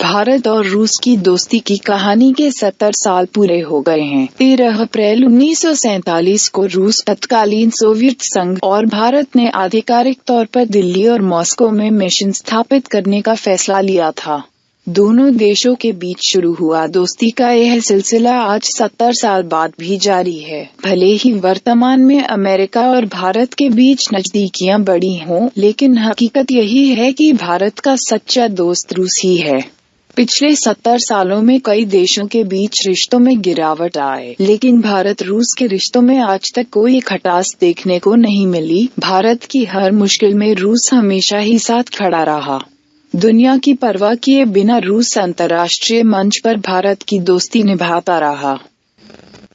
भारत और रूस की दोस्ती की कहानी के 70 साल पूरे हो गए हैं। 13 अप्रैल 1947 को रूस, तत्कालीन सोवियत संघ और भारत ने आधिकारिक तौर पर दिल्ली और मॉस्को में मिशन स्थापित करने का फैसला लिया था। दोनों देशों के बीच शुरू हुआ दोस्ती का यह सिलसिला आज 70 साल बाद भी जारी है। भले ही वर्तमान में अमेरिका और भारत के बीच नजदीकियां बढ़ी हों, लेकिन हकीकत यही है कि भारत का सच्चा दोस्त रूस ही है। पिछले 70 सालों में कई देशों के बीच रिश्तों में गिरावट आए, लेकिन भारत रूस के रिश्तों में आज तक कोई खटास देखने को नहीं मिली। भारत की हर मुश्किल में रूस हमेशा ही साथ खड़ा रहा। दुनिया की परवाह किए बिना रूस अंतर्राष्ट्रीय मंच पर भारत की दोस्ती निभाता रहा।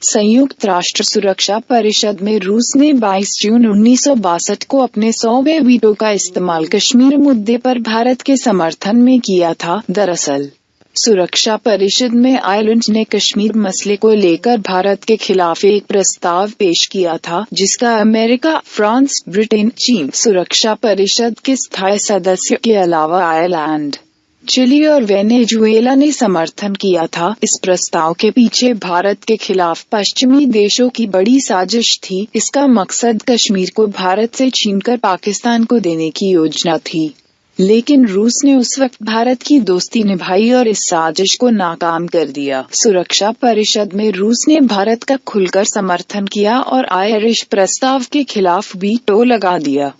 संयुक्त राष्ट्र सुरक्षा परिषद में रूस ने 22 जून 1962 को अपने 100वें वीटो का इस्तेमाल कश्मीर मुद्दे पर भारत के समर्थन में किया था। दरअसल सुरक्षा परिषद में आयरलैंड ने कश्मीर मसले को लेकर भारत के खिलाफ एक प्रस्ताव पेश किया था, जिसका अमेरिका, फ्रांस, ब्रिटेन, चीन सुरक्षा परिषद के स्थायी सदस्यों के अलावा आयरलैंड, चिली और वेनेजुएला ने समर्थन किया था। इस प्रस्ताव के पीछे भारत के खिलाफ पश्चिमी देशों की बड़ी साजिश थी। इसका मकसद कश्मीर को भारत से छीनकर पाकिस्तान को देने की योजना थी, लेकिन रूस ने उस वक्त भारत की दोस्ती निभाई और इस साजिश को नाकाम कर दिया। सुरक्षा परिषद में रूस ने भारत का खुलकर समर्थन किया और आयरिश प्रस्ताव के खिलाफ वीटो लगा दिया।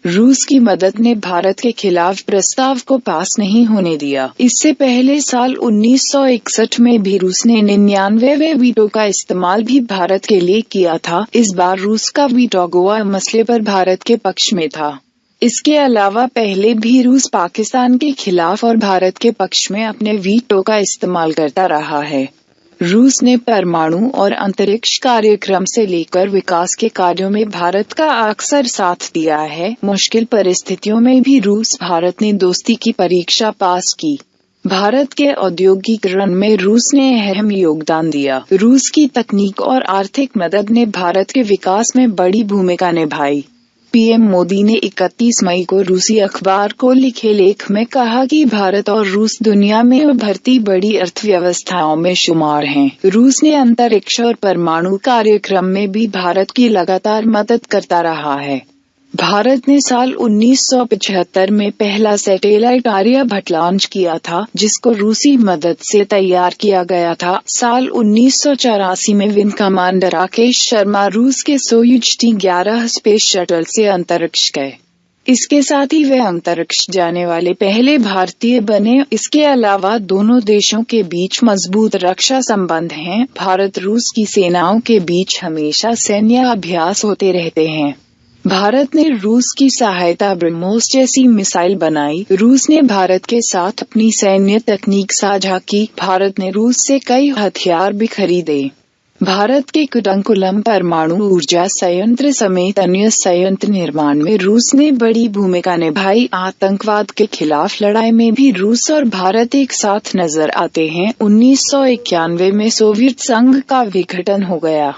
रूस की मदद ने भारत के खिलाफ प्रस्ताव को पास नहीं होने दिया। इससे पहले साल 1961 में भी रूस ने 99वें वीटो का इस्तेमाल भी भारत के लिए किया था। इस बार रूस का वीटो गोवा मसले पर भारत के पक्ष में था। इसके अलावा पहले भी रूस पाकिस्तान के खिलाफ और भारत के पक्ष में अपने वीटो का इस्तेमाल करता रहा है। रूस ने परमाणु और अंतरिक्ष कार्यक्रम से लेकर विकास के कार्यों में भारत का अक्सर साथ दिया है। मुश्किल परिस्थितियों में भी रूस भारत ने दोस्ती की परीक्षा पास की। भारत के औद्योगिकरण में रूस ने अहम योगदान दिया। रूस की तकनीक और आर्थिक मदद ने भारत के विकास में बड़ी भूमिका निभाई। पीएम मोदी ने 31 मई को रूसी अखबार को लिखे लेख में कहा कि भारत और रूस दुनिया में उभरती बड़ी अर्थव्यवस्थाओं में शुमार हैं। रूस ने अंतरिक्ष और परमाणु कार्यक्रम में भी भारत की लगातार मदद करता रहा है। भारत ने साल 1975 में पहला सैटेलाइट आर्यभट्ट लॉन्च किया था, जिसको रूसी मदद से तैयार किया गया था। साल 1984 में विंग कमांडर राकेश शर्मा रूस के सोयुज T-11 स्पेस शटल से अंतरिक्ष गए। इसके साथ ही वे अंतरिक्ष जाने वाले पहले भारतीय बने। इसके अलावा दोनों देशों के बीच मजबूत रक्षा संबंध हैं। भारत रूस की सेनाओं के बीच हमेशा सैन्य अभ्यास होते रहते हैं। भारत ने रूस की सहायता ब्रह्मोस जैसी मिसाइल बनाई। रूस ने भारत के साथ अपनी सैन्य तकनीक साझा की। भारत ने रूस से कई हथियार भी खरीदे। भारत के कुडंकुलम परमाणु ऊर्जा संयंत्र समेत अन्य संयंत्र निर्माण में रूस ने बड़ी भूमिका निभाई। आतंकवाद के खिलाफ लड़ाई में भी रूस और भारत एक साथ नजर आते हैं। 1991 में सोवियत संघ का विघटन हो गया,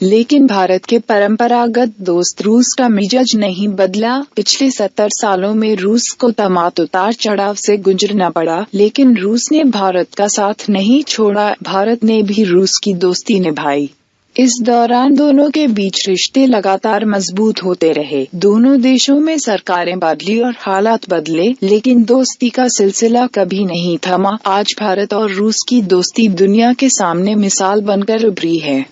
लेकिन भारत के परंपरागत दोस्त रूस का मिजाज नहीं बदला। पिछले 70 सालों में रूस को तमाम उतार चढ़ाव से गुजरना पड़ा, लेकिन रूस ने भारत का साथ नहीं छोड़ा। भारत ने भी रूस की दोस्ती निभाई। इस दौरान दोनों के बीच रिश्ते लगातार मजबूत होते रहे। दोनों देशों में सरकारें बदली और हालात बदले, लेकिन दोस्ती का सिलसिला कभी नहीं थमा। आज भारत और रूस की दोस्ती दुनिया के सामने मिसाल बनकर उभरी है।